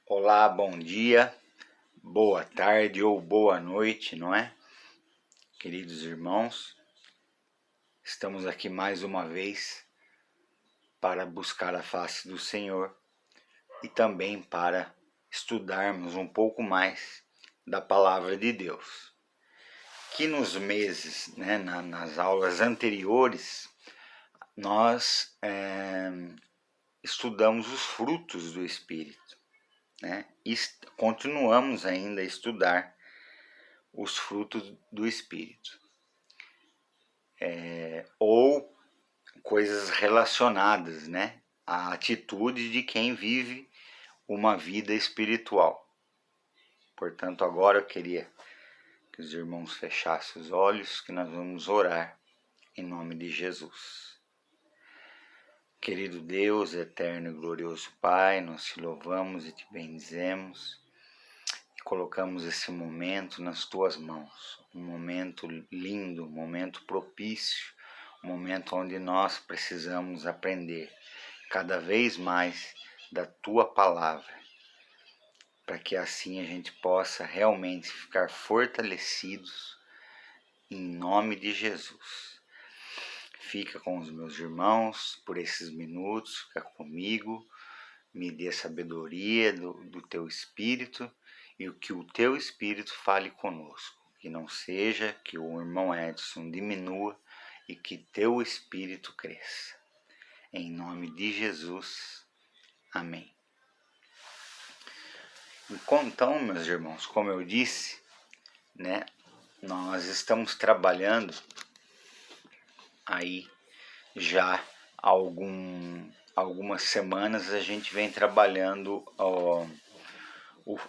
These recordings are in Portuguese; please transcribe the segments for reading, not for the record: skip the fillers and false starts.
Olá, bom dia, boa tarde ou boa noite, não é? Queridos irmãos, estamos aqui mais uma vez para buscar a face do Senhor e também para estudarmos um pouco mais da Palavra de Deus. Que nos meses, nas aulas anteriores, nós estudamos os frutos do Espírito, né? E continuamos ainda a estudar os frutos do Espírito, ou coisas relacionadas, né, à atitude de quem vive uma vida espiritual. Portanto, agora eu queria que os irmãos fechassem os olhos, que nós vamos orar em nome de Jesus. Querido Deus, eterno e glorioso Pai, nós te louvamos e te bendizemos e colocamos esse momento nas tuas mãos. Um momento lindo, um momento propício, um momento onde nós precisamos aprender cada vez mais da tua palavra, para que assim a gente possa realmente ficar fortalecidos em nome de Jesus. Fica com os meus irmãos por esses minutos, fica comigo, me dê sabedoria do teu Espírito e que o teu Espírito fale conosco. Que não seja que o irmão Edson diminua e que teu Espírito cresça. Em nome de Jesus. Amém. Então, meus irmãos, como eu disse, né, nós estamos trabalhando aí já há algumas semanas. A gente vem trabalhando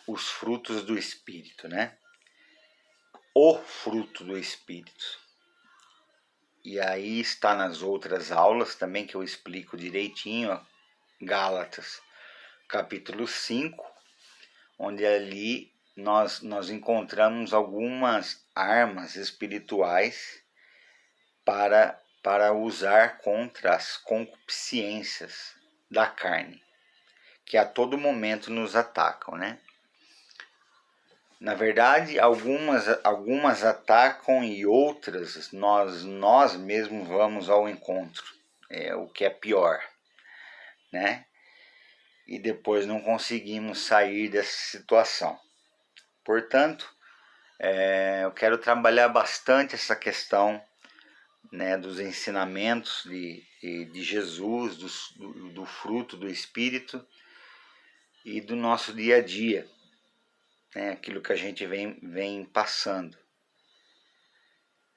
os frutos do Espírito, né? O fruto do Espírito. E aí está nas outras aulas também que eu explico direitinho, Gálatas capítulo 5, onde ali nós encontramos algumas armas espirituais para usar contra as concupiscências da carne, que a todo momento nos atacam, né? Na verdade, algumas atacam e outras nós mesmos vamos ao encontro, o que é pior, né? E depois não conseguimos sair dessa situação. Portanto, eu quero trabalhar bastante essa questão, né, dos ensinamentos de Jesus, do fruto do Espírito e do nosso dia a dia, né, aquilo que a gente vem passando.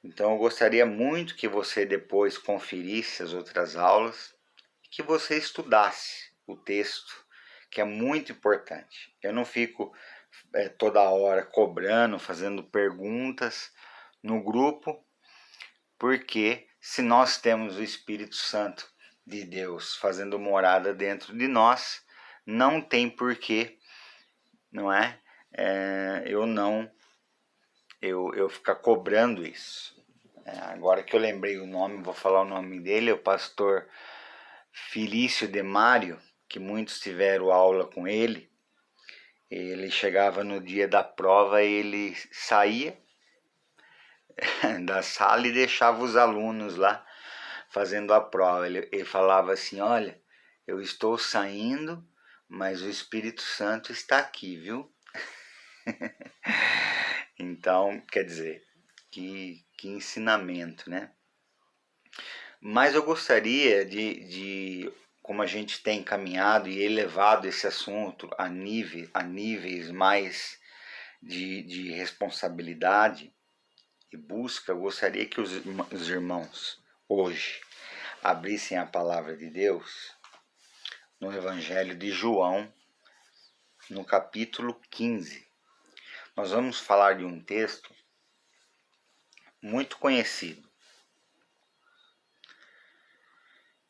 Então eu gostaria muito que você depois conferisse as outras aulas, que você estudasse o texto, que é muito importante. Eu não fico toda hora cobrando, fazendo perguntas no grupo, porque se nós temos o Espírito Santo de Deus fazendo morada dentro de nós, não tem porquê, não é? Eu ficar cobrando isso. Agora que eu lembrei o nome, vou falar o nome dele, é o pastor Felício de Mário, que muitos tiveram aula com ele. Ele chegava no dia da prova, ele saía da sala e deixava os alunos lá fazendo a prova. Ele falava assim: olha, eu estou saindo, mas o Espírito Santo está aqui, viu? Então, quer dizer, que ensinamento, né? Mas eu gostaria como a gente tem caminhado e elevado esse assunto a níveis mais de responsabilidade e busca, eu gostaria que os irmãos hoje abrissem a palavra de Deus no Evangelho de João, no capítulo 15. Nós vamos falar de um texto muito conhecido.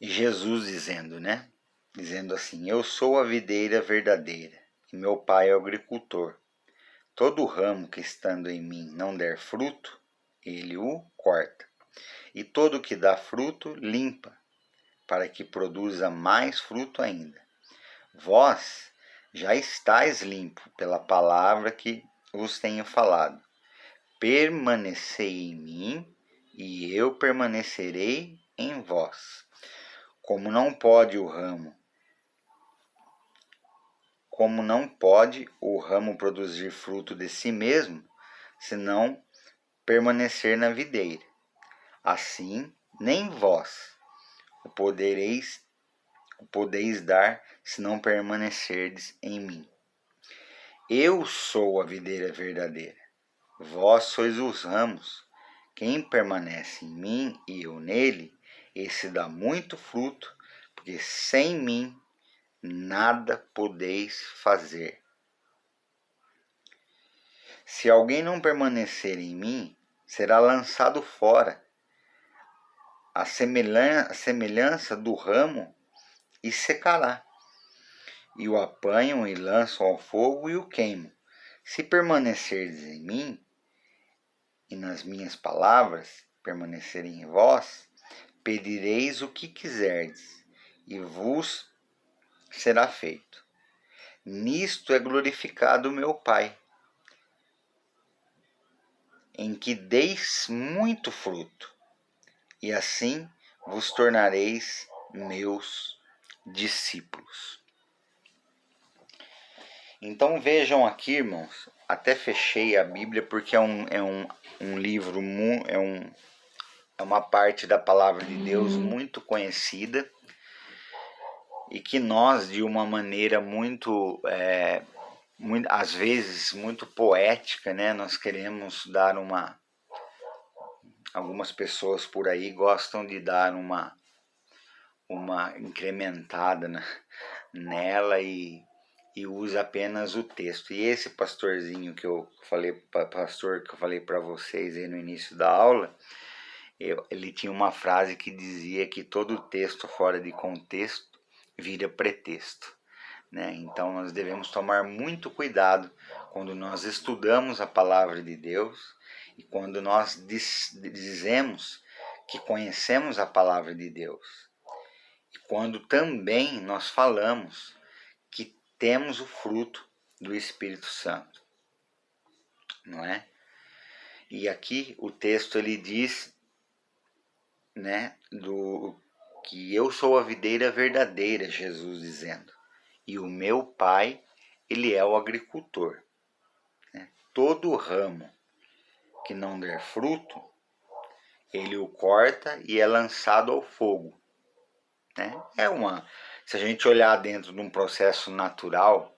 E Jesus dizendo, né? Dizendo assim: eu sou a videira verdadeira e meu pai é o agricultor. Todo ramo que estando em mim não der fruto, ele o corta. E todo que dá fruto, limpa, para que produza mais fruto ainda. Vós já estáis limpo pela palavra que vos tenho falado. Permanecei em mim, e eu permanecerei em vós. Como não pode o ramo produzir fruto de si mesmo, se não permanecer na videira, assim nem vós o podeis dar, se não permanecerdes em mim. Eu sou a videira verdadeira, vós sois os ramos. Quem permanece em mim e eu nele, esse dá muito fruto, porque sem mim nada podeis fazer. Se alguém não permanecer em mim, será lançado fora, a semelhança do ramo, e secará. E o apanham e lançam ao fogo e o queimam. Se permanecerdes em mim, e nas minhas palavras permanecerem em vós, pedireis o que quiserdes, e vos será feito. Nisto é glorificado o meu Pai, em que deis muito fruto, e assim vos tornareis meus discípulos. Então vejam aqui, irmãos, até fechei a Bíblia porque é um livro, é uma parte da palavra de Deus muito conhecida e que nós, de uma maneira às vezes muito poética, né, nós queremos dar algumas pessoas por aí gostam de dar uma incrementada nela e usa apenas o texto. E esse pastorzinho que eu falei para vocês aí no início da aula, ele tinha uma frase que dizia que todo texto fora de contexto vira pretexto, né? Então nós devemos tomar muito cuidado quando nós estudamos a palavra de Deus e quando nós dizemos que conhecemos a palavra de Deus. E quando também nós falamos que temos o fruto do Espírito Santo, não é? E aqui o texto ele diz, né, que eu sou a videira verdadeira, Jesus dizendo, e o meu Pai, ele é o agricultor, né? Todo ramo que não der fruto, ele o corta e é lançado ao fogo, né? Se a gente olhar dentro de um processo natural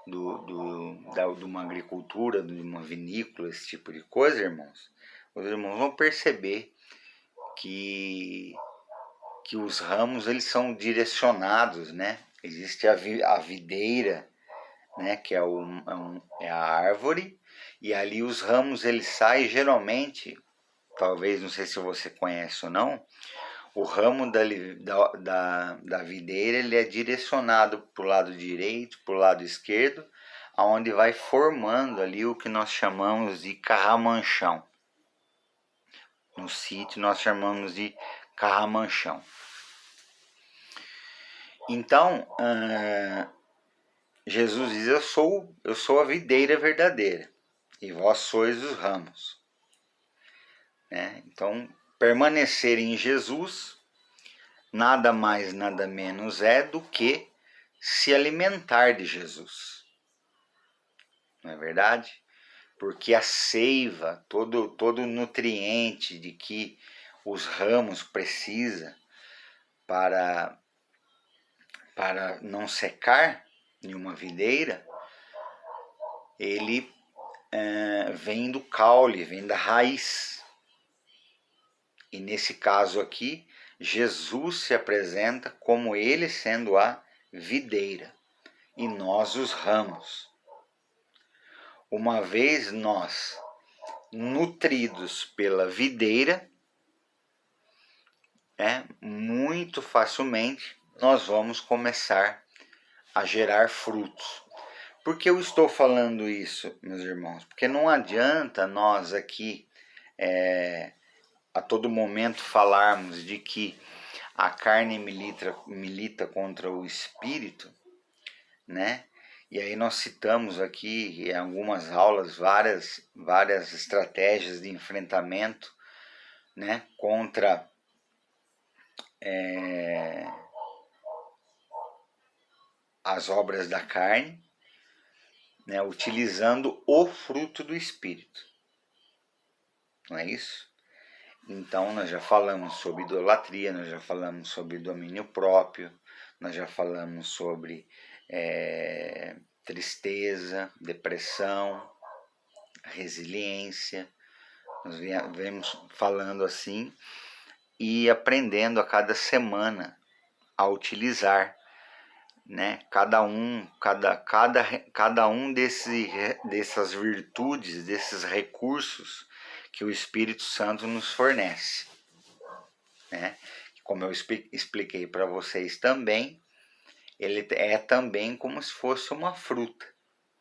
de uma agricultura, de uma vinícola, esse tipo de coisa, irmãos, os irmãos vão perceber que os ramos eles são direcionados, né? Existe a videira, né? Que é a árvore, e ali os ramos eles saem geralmente, talvez, não sei se você conhece ou não, o ramo da videira ele é direcionado para o lado direito, para o lado esquerdo, aonde vai formando ali o que nós chamamos de carramanchão. No sítio nós chamamos de carramanchão. Então, Jesus diz, eu sou a videira verdadeira, e vós sois os ramos. Né? Então, permanecer em Jesus nada mais, nada menos é do que se alimentar de Jesus. Não é verdade? Porque a seiva, todo nutriente de que os ramos precisam para não secar em uma videira, ele vem do caule, vem da raiz. E nesse caso aqui, Jesus se apresenta como ele sendo a videira e nós os ramos. Uma vez nós nutridos pela videira, muito facilmente nós vamos começar a gerar frutos. Por que eu estou falando isso, meus irmãos? Porque não adianta nós aqui a todo momento falarmos de que a carne milita contra o espírito, né? E aí nós citamos aqui em algumas aulas várias estratégias de enfrentamento, né, contra as obras da carne, né, utilizando o fruto do Espírito. Não é isso? Então nós já falamos sobre idolatria, nós já falamos sobre domínio próprio, nós já falamos sobre tristeza, depressão, resiliência. Nós vemos falando assim e aprendendo a cada semana a utilizar, né, cada um dessas virtudes, desses recursos que o Espírito Santo nos fornece, né? Como eu expliquei para vocês também, ele é também como se fosse uma fruta,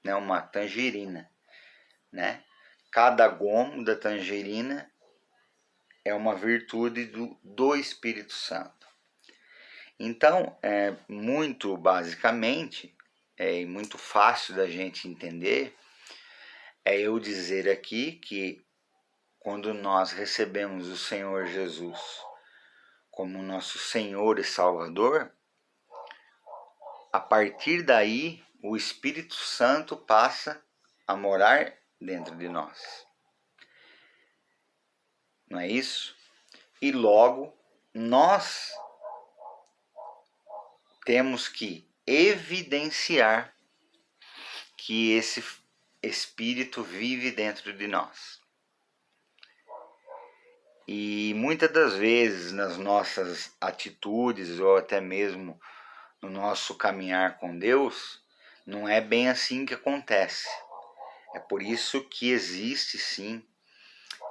né, uma tangerina, né? Cada gomo da tangerina é uma virtude do Espírito Santo. Então, muito basicamente, e muito fácil da gente entender, é eu dizer aqui que quando nós recebemos o Senhor Jesus como nosso Senhor e Salvador, a partir daí o Espírito Santo passa a morar dentro de nós. Não é isso? E logo nós temos que evidenciar que esse Espírito vive dentro de nós. E muitas das vezes nas nossas atitudes ou até mesmo no nosso caminhar com Deus, não é bem assim que acontece. É por isso que existe sim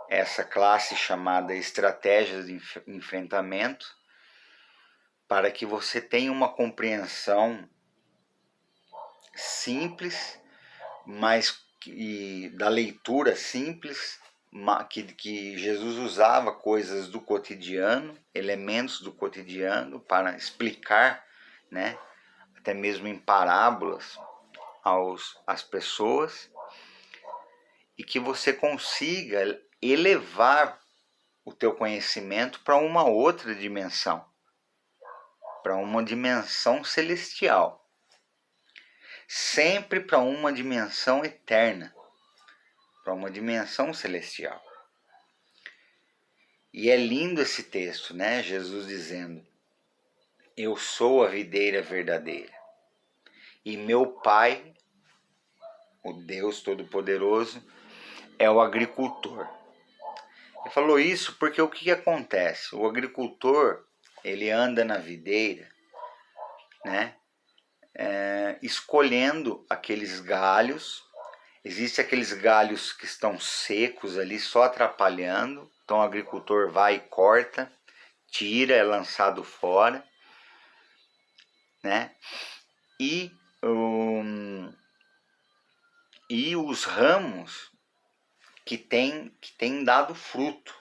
essa classe chamada estratégias de enfrentamento, para que você tenha uma compreensão simples, mas da leitura simples, que Jesus usava coisas do cotidiano, elementos do cotidiano para explicar, né, até mesmo em parábolas às pessoas, e que você consiga elevar o teu conhecimento para uma outra dimensão, para uma dimensão celestial, sempre para uma dimensão eterna, para uma dimensão celestial. E é lindo esse texto, né? Jesus dizendo: eu sou a videira verdadeira e meu Pai, o Deus Todo-Poderoso, é o agricultor. Ele falou isso porque o que acontece? O agricultor, ele anda na videira, né? Escolhendo aqueles galhos. Existem aqueles galhos que estão secos ali, só atrapalhando. Então o agricultor vai e corta, tira, é lançado fora, né? E os ramos que tem dado fruto.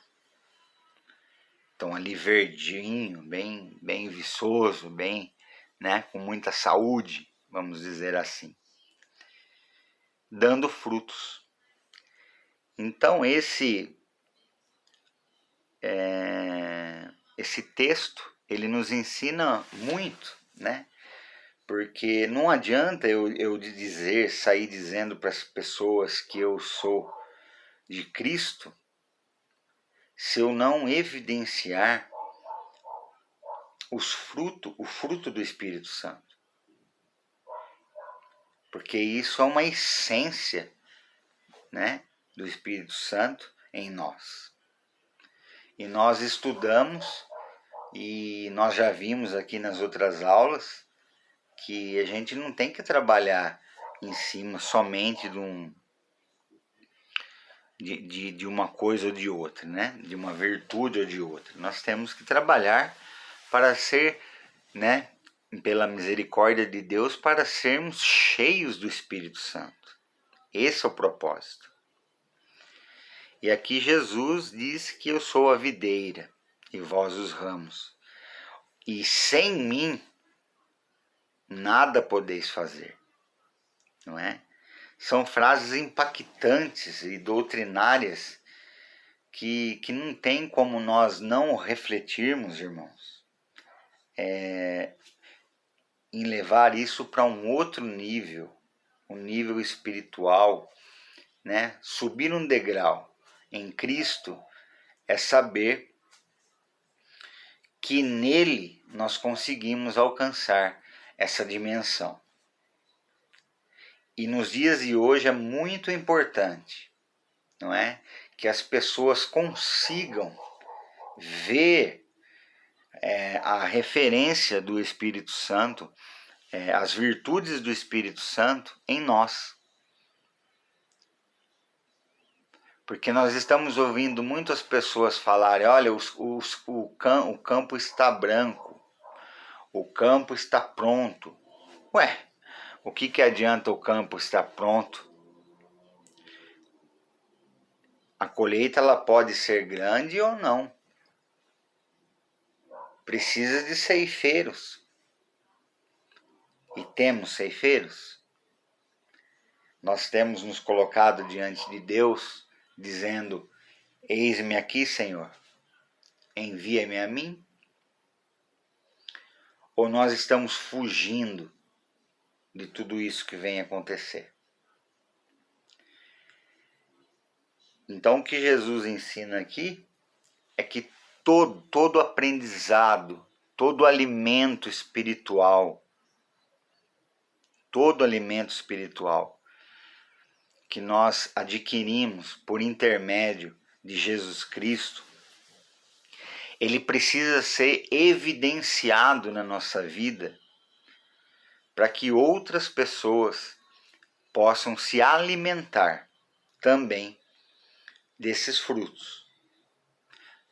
Então ali verdinho, bem viçoso, bem, né, com muita saúde, vamos dizer assim, dando frutos. Então esse texto, ele nos ensina muito, né? Porque não adianta eu sair dizendo para as pessoas que eu sou de Cristo, se eu não evidenciar o fruto do Espírito Santo. Porque isso é uma essência, né, do Espírito Santo em nós. E nós estudamos, e nós já vimos aqui nas outras aulas, que a gente não tem que trabalhar em cima somente de uma coisa ou de outra, né? De uma virtude ou de outra. Nós temos que trabalhar para ser, né, pela misericórdia de Deus, para sermos cheios do Espírito Santo. Esse é o propósito. E aqui Jesus diz que eu sou a videira e vós os ramos. E sem mim nada podeis fazer. não é? São frases impactantes e doutrinárias que não tem como nós não refletirmos, irmãos, em levar isso para um outro nível, um nível espiritual, né? Subir um degrau em Cristo é saber que nele nós conseguimos alcançar essa dimensão. E nos dias de hoje é muito importante, não é? Que as pessoas consigam ver a referência do Espírito Santo, as virtudes do Espírito Santo em nós. Porque nós estamos ouvindo muitas pessoas falarem, olha, o campo está branco, o campo está pronto. Ué, o que adianta o campo estar pronto? A colheita ela pode ser grande ou não. Precisa de ceifeiros. E temos ceifeiros. Nós temos nos colocado diante de Deus, dizendo, eis-me aqui, Senhor, envia-me a mim? Ou nós estamos fugindo de tudo isso que vem acontecer? Então o que Jesus ensina aqui é que todo aprendizado, todo alimento espiritual que nós adquirimos por intermédio de Jesus Cristo, ele precisa ser evidenciado na nossa vida para que outras pessoas possam se alimentar também desses frutos.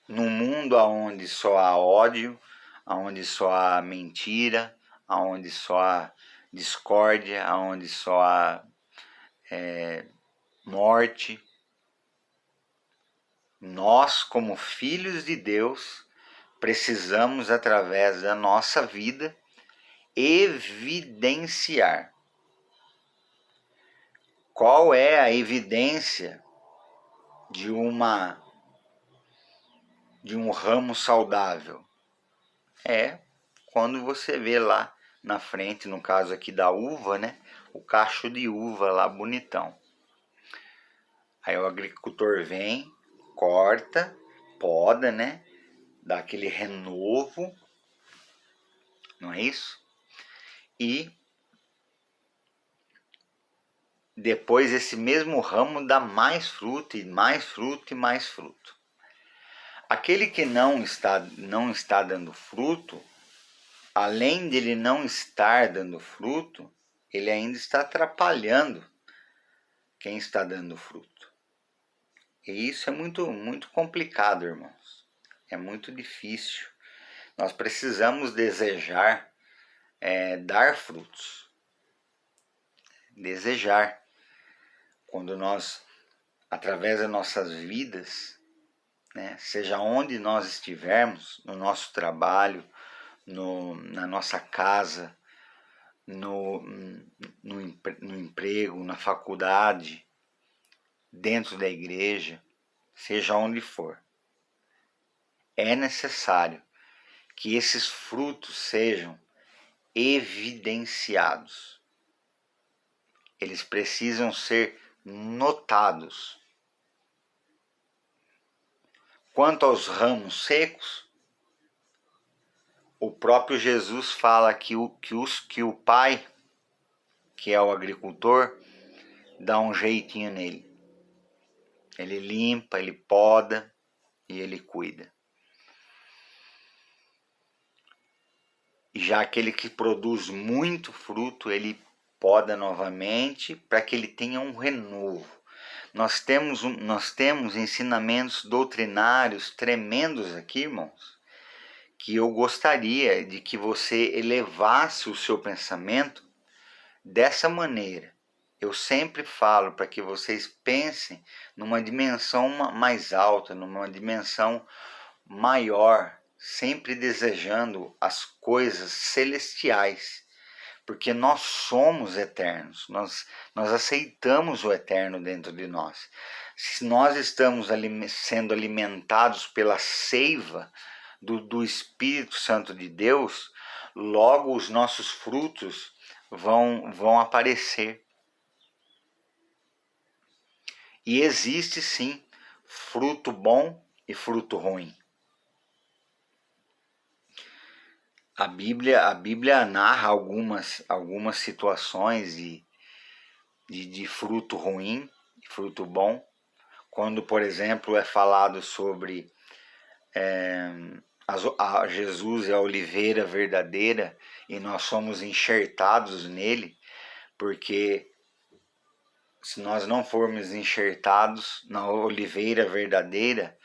Num mundo onde só há ódio, onde só há mentira, onde só há discórdia, onde só há morte, nós, como filhos de Deus, precisamos, através da nossa vida, evidenciar. Qual é a evidência de um ramo saudável? É quando você vê lá na frente, no caso aqui da uva, né? O cacho de uva lá bonitão. Aí o agricultor vem, corta, poda, né? Dá aquele renovo, não é isso? E depois esse mesmo ramo dá mais fruto e mais fruto e mais fruto. Aquele que não está dando fruto, além de ele não estar dando fruto, ele ainda está atrapalhando quem está dando fruto. E isso é muito complicado, irmãos. É muito difícil. Nós precisamos desejar dar frutos. Desejar. Quando nós, através das nossas vidas, né, seja onde nós estivermos, no nosso trabalho, na nossa casa, no emprego, na faculdade, dentro da igreja, seja onde for, é necessário que esses frutos sejam evidenciados. Eles precisam ser notados. Quanto aos ramos secos, o próprio Jesus fala que o Pai, que é o agricultor, dá um jeitinho nele. Ele limpa, ele poda e ele cuida. E já aquele que produz muito fruto, ele poda novamente para que ele tenha um renovo. Nós temos ensinamentos doutrinários tremendos aqui, irmãos, que eu gostaria de que você elevasse o seu pensamento dessa maneira. Eu sempre falo para que vocês pensem numa dimensão mais alta, numa dimensão maior, sempre desejando as coisas celestiais, porque nós somos eternos, nós aceitamos o eterno dentro de nós. Se nós estamos sendo alimentados pela seiva do Espírito Santo de Deus, logo os nossos frutos vão aparecer. E existe sim fruto bom e fruto ruim. A Bíblia narra algumas situações de fruto ruim e fruto bom. Quando, por exemplo, é falado sobre Jesus é a oliveira verdadeira e nós somos enxertados nele, porque se nós não formos enxertados na oliveira verdadeira,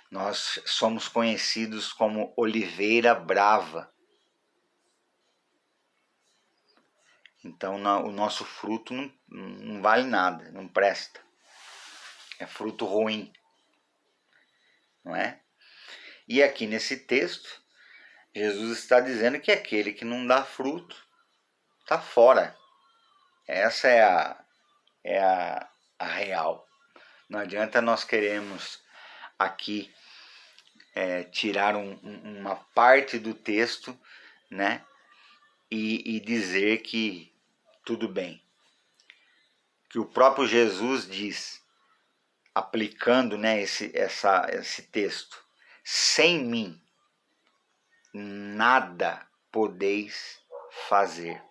nós somos conhecidos como oliveira brava. Então o nosso fruto não vale nada, não presta. É fruto ruim, não é? E aqui nesse texto, Jesus está dizendo que aquele que não dá fruto está fora. Essa é a real. Não adianta nós queremos aqui tirar uma parte do texto, né, e dizer que tudo bem. Que o próprio Jesus diz, aplicando, né, esse texto: sem mim nada podeis fazer.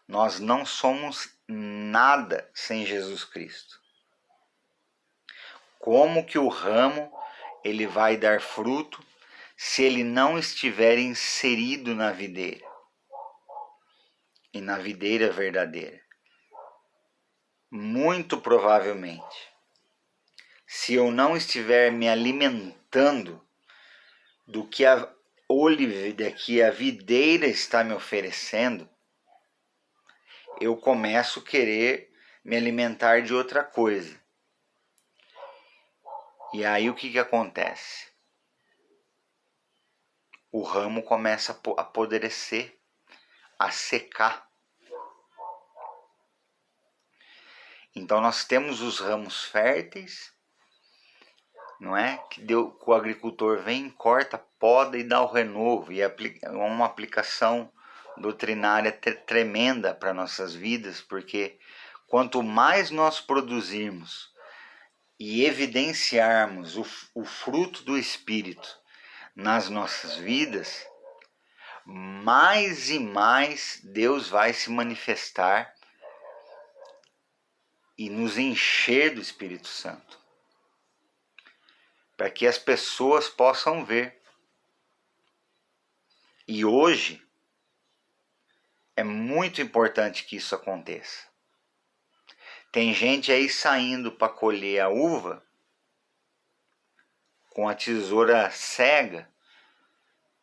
Nós não somos nada sem Jesus Cristo. Como que o ramo ele vai dar fruto se ele não estiver inserido na videira? E na videira verdadeira? Muito provavelmente, se eu não estiver me alimentando do que a videira está me oferecendo, eu começo a querer me alimentar de outra coisa. E aí o que acontece? O ramo começa a apodrecer, a secar. Então nós temos os ramos férteis, não é? Que o agricultor vem, corta, poda e dá o renovo. E é uma aplicação doutrinária tremenda para nossas vidas, porque quanto mais nós produzirmos e evidenciarmos o fruto do Espírito nas nossas vidas, mais e mais Deus vai se manifestar e nos encher do Espírito Santo, para que as pessoas possam ver. E hoje é muito importante que isso aconteça. Tem gente aí saindo para colher a uva com a tesoura cega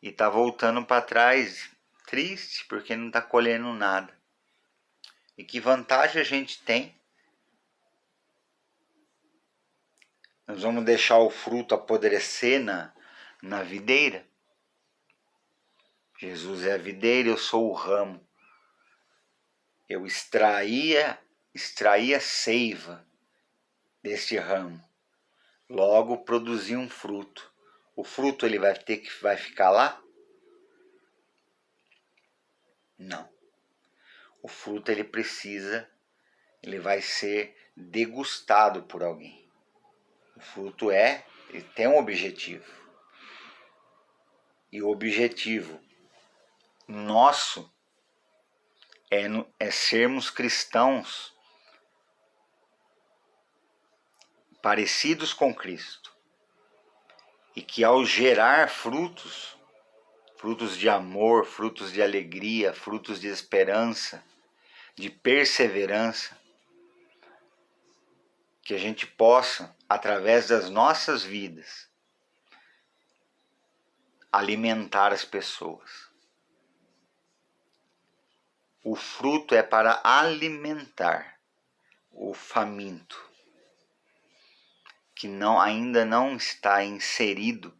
e tá voltando para trás triste porque não está colhendo nada. E que vantagem a gente tem? Nós vamos deixar o fruto apodrecer na videira? Jesus é a videira, eu sou o ramo. Eu extraía seiva deste ramo. Logo produzi um fruto. O fruto ele vai ficar lá? Não. O fruto ele vai ser degustado por alguém. O fruto ele tem um objetivo. E o objetivo nosso é sermos cristãos parecidos com Cristo. E que ao gerar frutos de amor, frutos de alegria, frutos de esperança, de perseverança, que a gente possa, através das nossas vidas, alimentar as pessoas. O fruto é para alimentar o faminto, que ainda não está inserido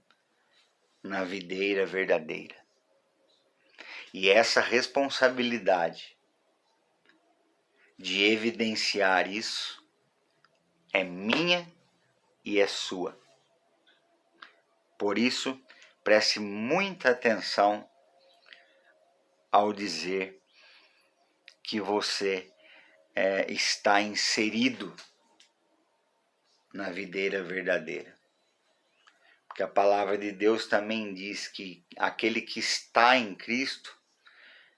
na videira verdadeira. E essa responsabilidade de evidenciar isso é minha e é sua. Por isso, preste muita atenção ao dizer que você está inserido na videira verdadeira. Porque a palavra de Deus também diz que aquele que está em Cristo,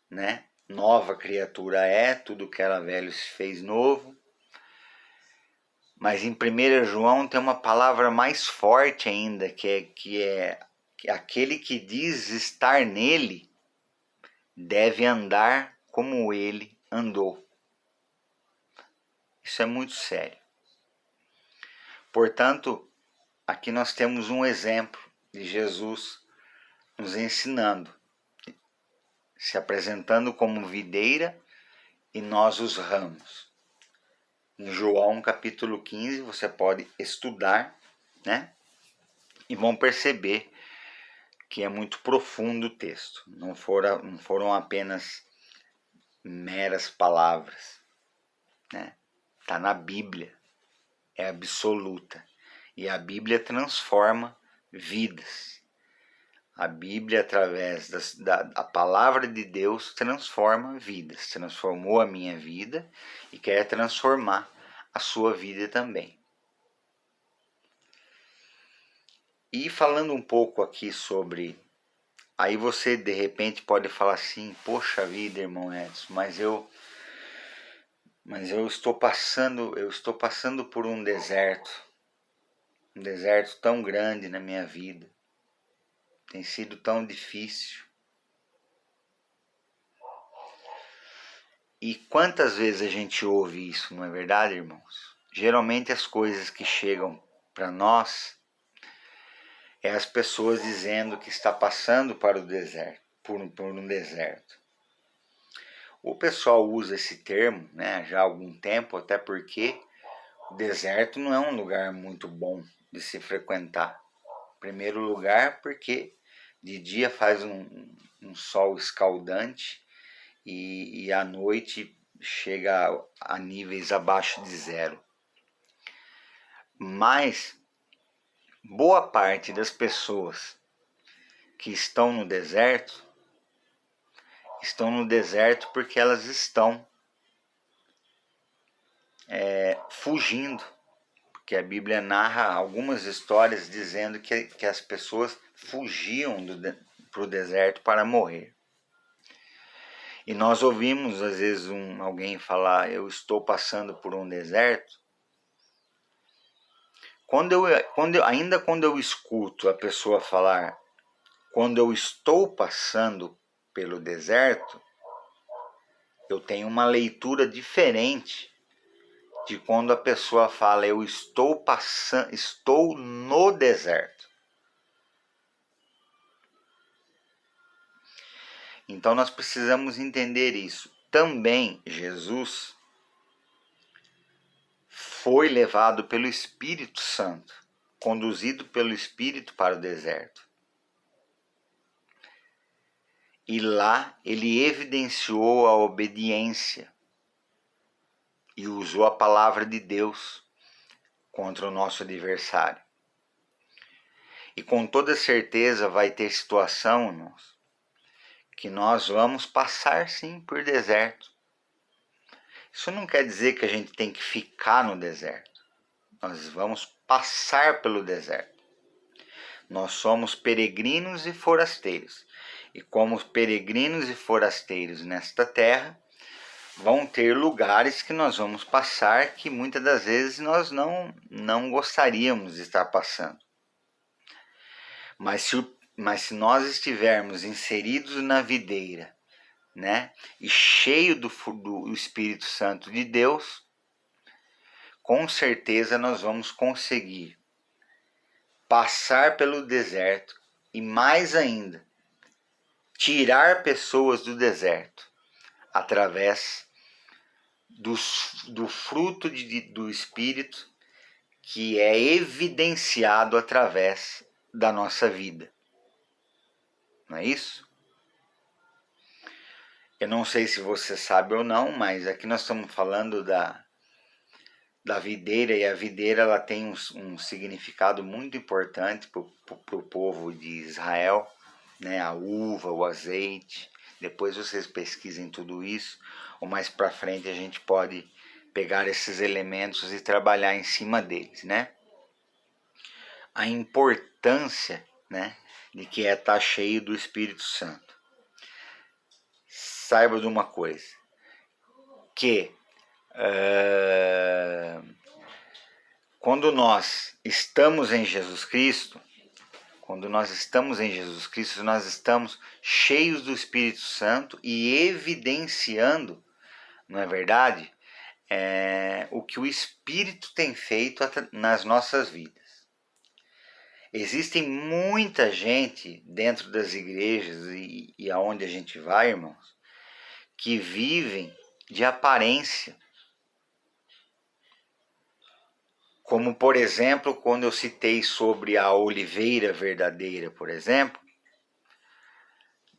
né, nova criatura é, tudo que era velho se fez novo. Mas em 1 João tem uma palavra mais forte ainda, que é aquele que diz estar nele deve andar como ele andou. Isso é muito sério. Portanto, aqui nós temos um exemplo de Jesus nos ensinando, se apresentando como videira e nós os ramos. Em João capítulo 15 você pode estudar, né? E vão perceber que é muito profundo o texto. Não foram apenas meras palavras, né? Está na Bíblia, é absoluta. E a Bíblia transforma vidas. A Bíblia, através da palavra de Deus, transforma vidas. Transformou a minha vida e quer transformar a sua vida também. E falando um pouco aqui sobre... Aí você, de repente, pode falar assim, poxa vida, irmão Edson, mas eu estou passando por um deserto tão grande na minha vida. Tem sido tão difícil. E quantas vezes a gente ouve isso, não é verdade, irmãos? Geralmente as coisas que chegam para nós é as pessoas dizendo que está passando para o deserto, por um deserto. O pessoal usa esse termo, né, já há algum tempo, até porque o deserto não é um lugar muito bom de se frequentar. Em primeiro lugar, porque de dia faz um sol escaldante e à noite chega a níveis abaixo de zero. Mas boa parte das pessoas que estão no deserto porque elas estão fugindo. Porque a Bíblia narra algumas histórias dizendo que as pessoas fugiam para o deserto para morrer. E nós ouvimos às vezes alguém falar, eu estou passando por um deserto. Ainda quando eu escuto a pessoa falar, quando eu estou passando pelo deserto, eu tenho uma leitura diferente de quando a pessoa fala, eu estou no deserto. Então nós precisamos entender isso. Também Jesus foi levado pelo Espírito Santo, conduzido pelo Espírito para o deserto. E lá ele evidenciou a obediência e usou a palavra de Deus contra o nosso adversário. E com toda certeza vai ter situação, irmãos, que nós vamos passar sim por deserto. Isso não quer dizer que a gente tem que ficar no deserto. Nós vamos passar pelo deserto. Nós somos peregrinos e forasteiros. E como peregrinos e forasteiros nesta terra, vão ter lugares que nós vamos passar que muitas das vezes nós não gostaríamos de estar passando. Mas se nós estivermos inseridos na videira, né, e cheio do Espírito Santo de Deus, com certeza nós vamos conseguir passar pelo deserto e mais ainda, tirar pessoas do deserto através do fruto do Espírito que é evidenciado através da nossa vida. Não é isso? Eu não sei se você sabe ou não, mas aqui nós estamos falando da videira, e a videira ela tem um significado muito importante para o povo de Israel, né? A uva, o azeite. Depois vocês pesquisem tudo isso, ou mais para frente a gente pode pegar esses elementos e trabalhar em cima deles, né? A importância, né, de que é estar cheio do Espírito Santo. Saiba de uma coisa, que quando nós estamos em Jesus Cristo, nós estamos cheios do Espírito Santo e evidenciando, não é verdade, o que o Espírito tem feito nas nossas vidas. Existem muita gente dentro das igrejas e aonde a gente vai, irmãos, que vivem de aparência. Como, por exemplo, quando eu citei sobre a oliveira verdadeira, por exemplo,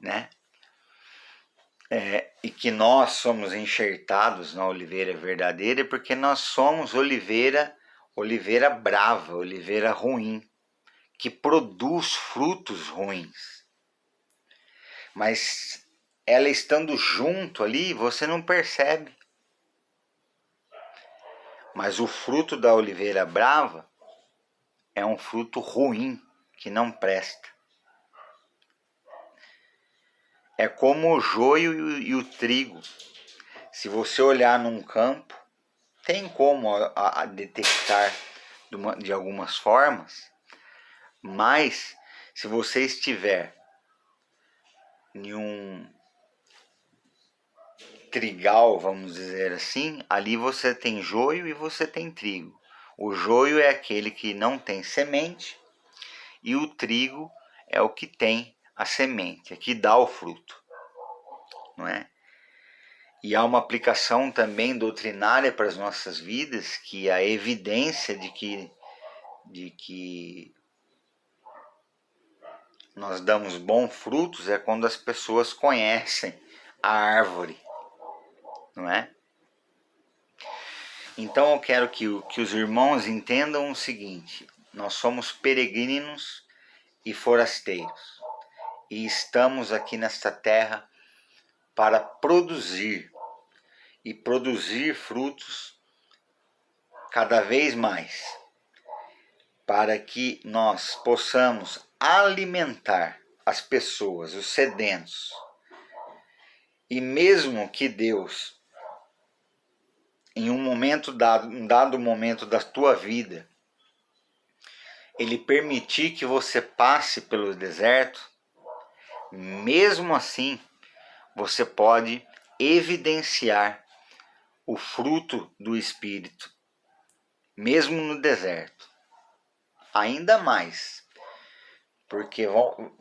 né? E que nós somos enxertados na oliveira verdadeira porque nós somos oliveira brava, oliveira ruim, que produz frutos ruins. Mas ela estando junto ali, você não percebe. Mas o fruto da oliveira brava é um fruto ruim, que não presta. É como o joio e o trigo. Se você olhar num campo, tem como a detectar de algumas formas, mas se você estiver em um trigal, vamos dizer assim, ali você tem joio e você tem trigo. O joio é aquele que não tem semente e o trigo é o que tem a semente, é que dá o fruto, não é? E há uma aplicação também doutrinária para as nossas vidas, que a evidência de que nós damos bons frutos é quando as pessoas conhecem a árvore, não é? Então eu quero que os irmãos entendam o seguinte: nós somos peregrinos e forasteiros, e estamos aqui nesta terra para produzir frutos cada vez mais, para que nós possamos alimentar as pessoas, os sedentos. E mesmo que Deus, em um dado momento da tua vida, Ele permitir que você passe pelo deserto, mesmo assim, você pode evidenciar o fruto do Espírito, mesmo no deserto. Ainda mais, porque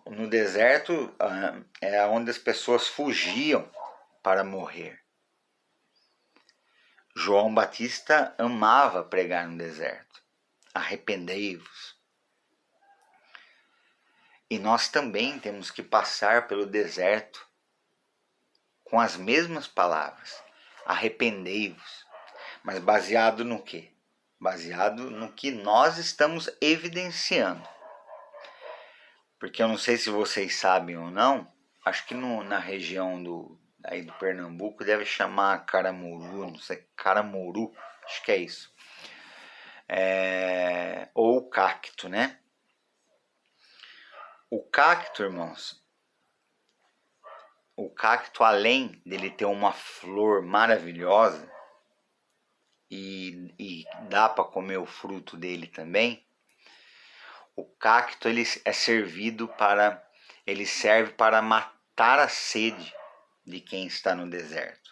no deserto é onde as pessoas fugiam para morrer. João Batista amava pregar no deserto. Arrependei-vos. E nós também temos que passar pelo deserto com as mesmas palavras. Arrependei-vos. Mas baseado no quê? Baseado no que nós estamos evidenciando. Porque eu não sei se vocês sabem ou não, acho que na região do Pernambuco deve chamar Caramuru, não sei, Caramuru, acho que é isso. Ou cacto, né? O cacto, irmãos, além dele ter uma flor maravilhosa e dá para comer o fruto dele também, o cacto ele serve para matar a sede de quem está no deserto.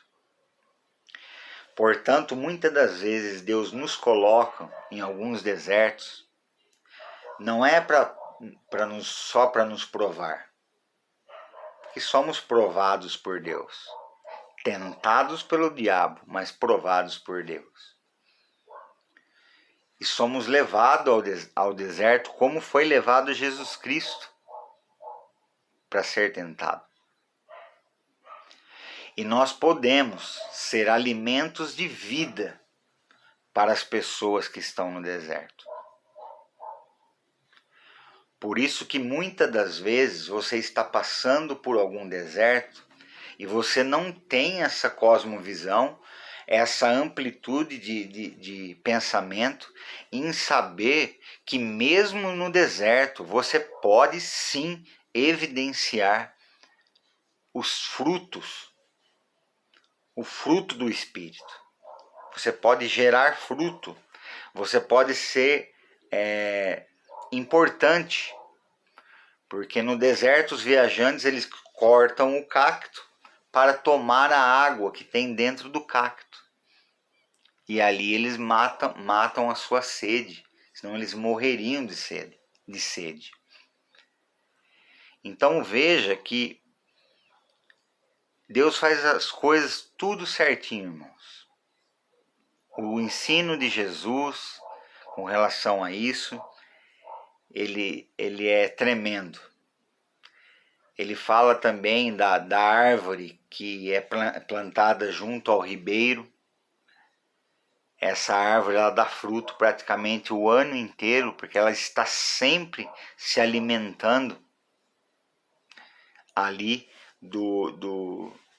Portanto, muitas das vezes Deus nos coloca em alguns desertos, não é só para nos provar, porque somos provados por Deus, tentados pelo diabo, mas provados por Deus. E somos levados ao deserto como foi levado Jesus Cristo para ser tentado. E nós podemos ser alimentos de vida para as pessoas que estão no deserto. Por isso que muitas das vezes você está passando por algum deserto e você não tem essa cosmovisão, essa amplitude de pensamento em saber que mesmo no deserto você pode sim evidenciar os frutos, o fruto do Espírito. Você pode gerar fruto, você pode ser importante, porque no deserto os viajantes eles cortam o cacto para tomar a água que tem dentro do cacto. E ali eles matam a sua sede, senão eles morreriam de sede. Então veja que Deus faz as coisas tudo certinho, irmãos. O ensino de Jesus com relação a isso, ele é tremendo. Ele fala também da árvore que é plantada junto ao ribeiro. Essa árvore ela dá fruto praticamente o ano inteiro, porque ela está sempre se alimentando ali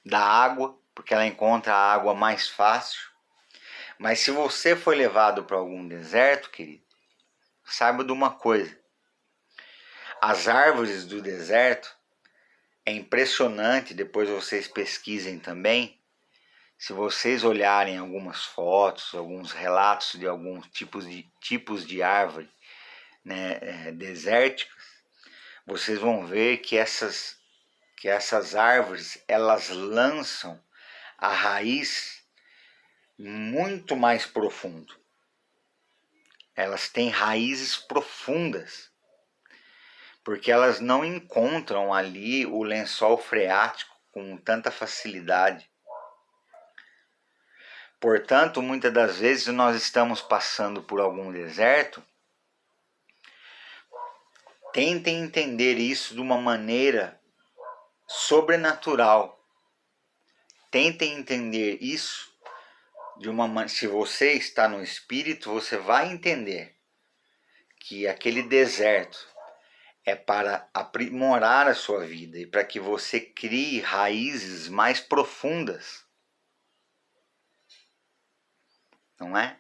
da água, porque ela encontra a água mais fácil. Mas se você foi levado para algum deserto, querido, saiba de uma coisa. As árvores do deserto, é impressionante, depois vocês pesquisem também, se vocês olharem algumas fotos, alguns relatos de alguns tipos de árvore, né, desérticas, vocês vão ver que essas árvores elas lançam a raiz muito mais profundo. Elas têm raízes profundas, porque elas não encontram ali o lençol freático com tanta facilidade. Portanto, muitas das vezes nós estamos passando por algum deserto. Tentem entender isso de uma maneira sobrenatural. Tentem entender isso de uma maneira. Se você está no espírito, você vai entender que aquele deserto é para aprimorar a sua vida e para que você crie raízes mais profundas. Não é?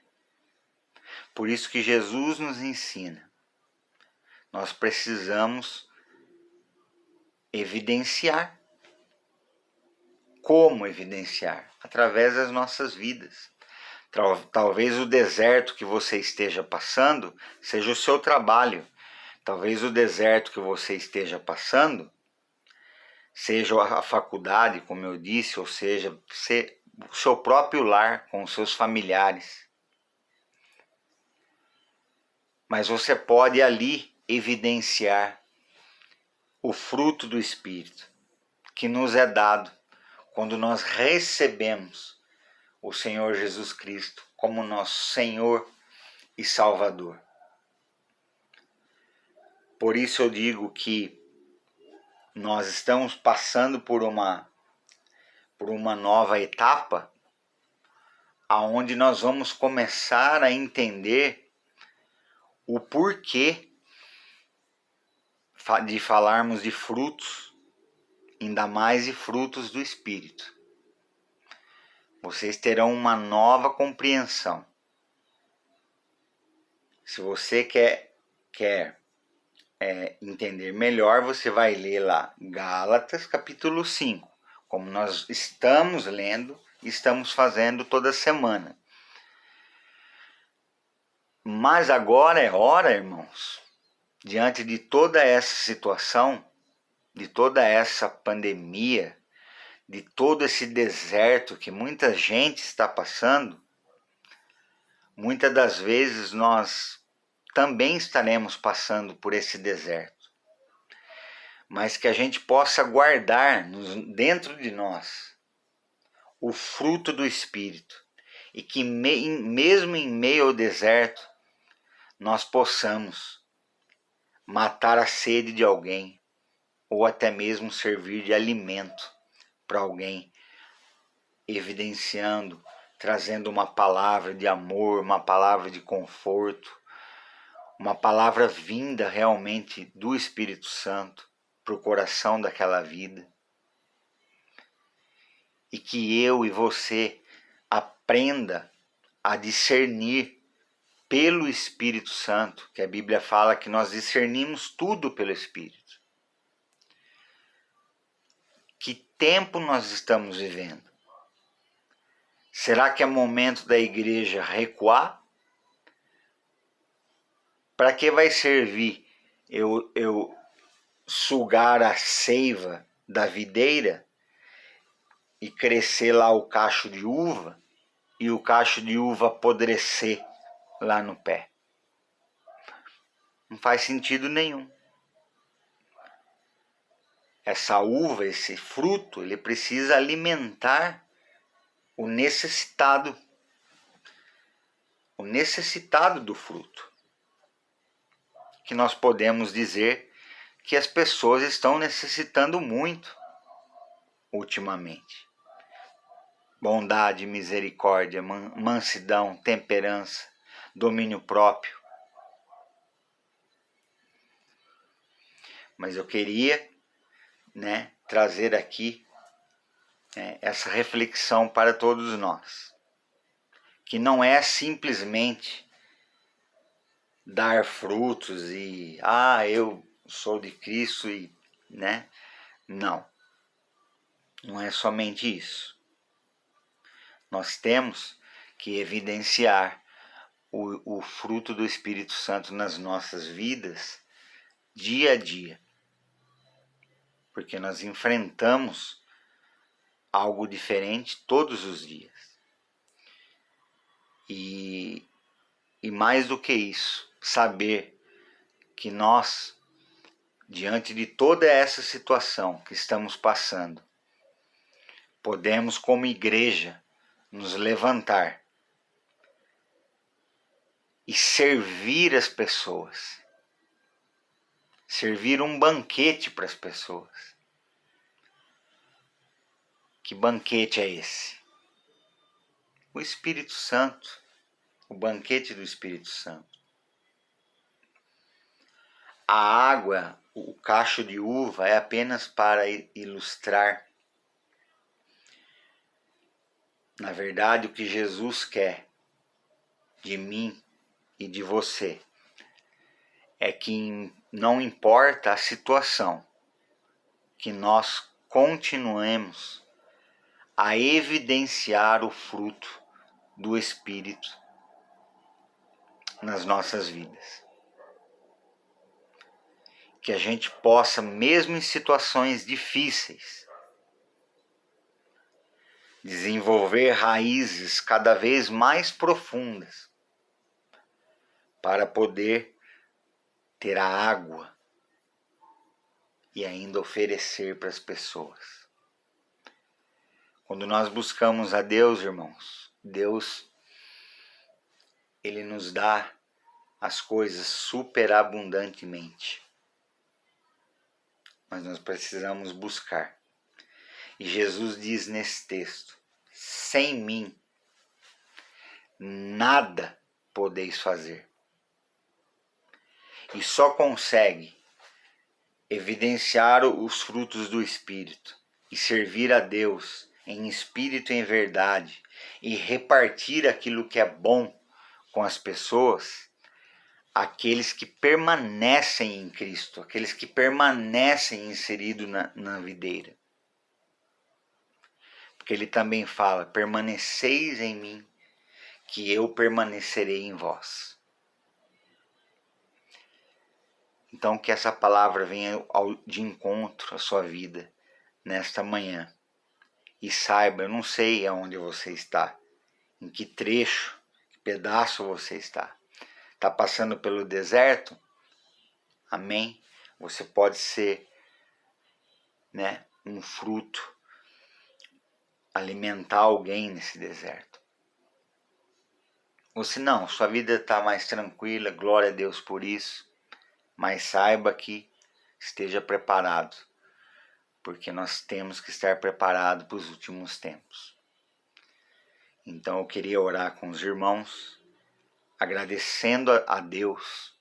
Por isso que Jesus nos ensina. Nós precisamos evidenciar. Como evidenciar? Através das nossas vidas. Talvez o deserto que você esteja passando seja o seu trabalho. Talvez o deserto que você esteja passando seja a faculdade, como eu disse, ou seja, o seu próprio lar com os seus familiares. Mas você pode ali evidenciar o fruto do Espírito que nos é dado quando nós recebemos o Senhor Jesus Cristo como nosso Senhor e Salvador. Por isso eu digo que nós estamos passando por uma nova etapa, aonde nós vamos começar a entender o porquê de falarmos de frutos, ainda mais de frutos do Espírito. Vocês terão uma nova compreensão. Se você quer entender melhor, você vai ler lá Gálatas capítulo 5, como nós estamos lendo e estamos fazendo toda semana. Mas agora é hora, irmãos, diante de toda essa situação, de toda essa pandemia, de todo esse deserto que muita gente está passando, muitas das vezes nós também estaremos passando por esse deserto. Mas que a gente possa guardar dentro de nós o fruto do Espírito. E que mesmo em meio ao deserto, nós possamos matar a sede de alguém, ou até mesmo servir de alimento para alguém evidenciando, trazendo uma palavra de amor, uma palavra de conforto, uma palavra vinda realmente do Espírito Santo para o coração daquela vida. E que eu e você aprenda a discernir pelo Espírito Santo, que a Bíblia fala que nós discernimos tudo pelo Espírito. Que tempo nós estamos vivendo? Será que é momento da igreja recuar? Para que vai servir eu sugar a seiva da videira e crescer lá o cacho de uva e o cacho de uva apodrecer lá no pé? Não faz sentido nenhum. Essa uva, esse fruto, ele precisa alimentar o necessitado do fruto. Que nós podemos dizer que as pessoas estão necessitando muito ultimamente. Bondade, misericórdia, mansidão, temperança, domínio próprio. Mas eu queria, trazer aqui essa reflexão para todos nós. Que não é simplesmente dar frutos e eu sou de Cristo e não é somente isso. Nós temos que evidenciar o fruto do Espírito Santo nas nossas vidas dia a dia, porque nós enfrentamos algo diferente todos os dias. E mais do que isso, saber que nós, diante de toda essa situação que estamos passando, podemos, como igreja, nos levantar e servir as pessoas. Servir um banquete para as pessoas. Que banquete é esse? O Espírito Santo. O banquete do Espírito Santo. A água, o cacho de uva, é apenas para ilustrar. Na verdade, o que Jesus quer de mim e de você é que não importa a situação, que nós continuemos a evidenciar o fruto do Espírito nas nossas vidas. Que a gente possa, mesmo em situações difíceis, desenvolver raízes cada vez mais profundas para poder ter a água e ainda oferecer para as pessoas. Quando nós buscamos a Deus, irmãos, Deus, Ele nos dá as coisas superabundantemente. Mas nós precisamos buscar. E Jesus diz nesse texto: sem mim, nada podeis fazer. E só consegue evidenciar os frutos do Espírito e servir a Deus em espírito e em verdade e repartir aquilo que é bom com as pessoas, aqueles que permanecem em Cristo, aqueles que permanecem inseridos na videira. Porque ele também fala: permaneceis em mim, que eu permanecerei em vós. Então que essa palavra venha de encontro à sua vida nesta manhã. E saiba, eu não sei aonde você está, em que trecho, que pedaço você está. Está passando pelo deserto? Amém? Você pode ser um fruto, alimentar alguém nesse deserto. Ou se não, sua vida está mais tranquila, glória a Deus por isso. Mas saiba que esteja preparado, porque nós temos que estar preparados para os últimos tempos. Então eu queria orar com os irmãos, agradecendo a Deus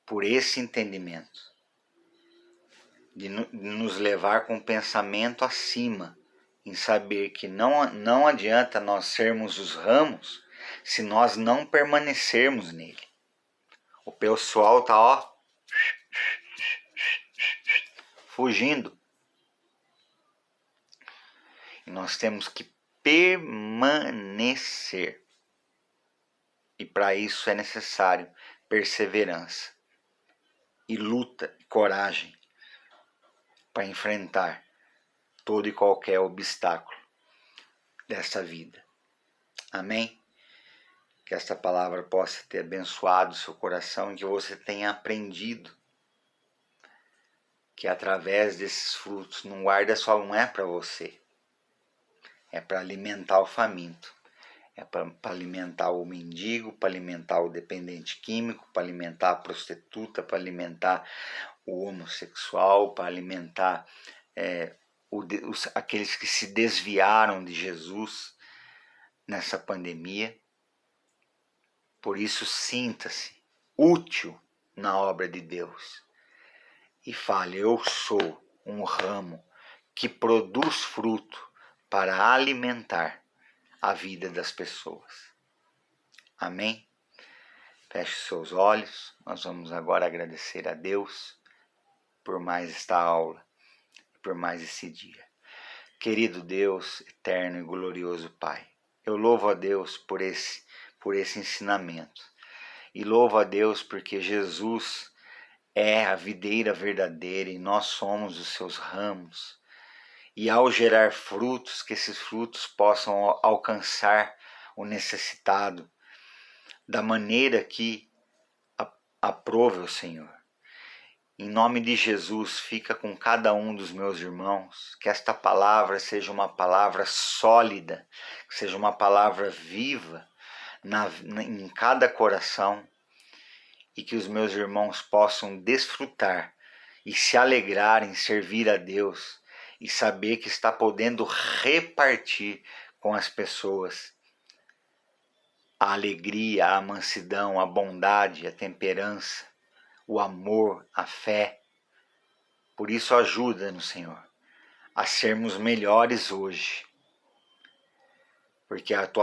por esse entendimento, de nos levar com o pensamento acima, em saber que não adianta nós sermos os ramos se nós não permanecermos nele. O pessoal está, ó, fugindo. E nós temos que permanecer. E para isso é necessário perseverança e luta e coragem para enfrentar todo e qualquer obstáculo dessa vida. Amém? Que esta palavra possa ter abençoado o seu coração e que você tenha aprendido que através desses frutos, não guarda só, não é para você, é para alimentar o faminto, é para alimentar o mendigo, para alimentar o dependente químico, para alimentar a prostituta, para alimentar o homossexual, para alimentar aqueles que se desviaram de Jesus nessa pandemia. Por isso, sinta-se útil na obra de Deus e fale: eu sou um ramo que produz fruto para alimentar a vida das pessoas. Amém? Feche seus olhos. Nós vamos agora agradecer a Deus por mais esta aula, por mais esse dia. Querido Deus, eterno e glorioso Pai, eu louvo a Deus por esse ensinamento. E louvo a Deus porque Jesus é a videira verdadeira e nós somos os seus ramos. E ao gerar frutos, que esses frutos possam alcançar o necessitado da maneira que aprove o Senhor. Em nome de Jesus, fica com cada um dos meus irmãos, que esta palavra seja uma palavra sólida, que seja uma palavra viva em cada coração, e que os meus irmãos possam desfrutar e se alegrar em servir a Deus e saber que está podendo repartir com as pessoas a alegria, a mansidão, a bondade, a temperança, o amor, a fé. Por isso ajuda-nos, Senhor, a sermos melhores hoje, porque a Tua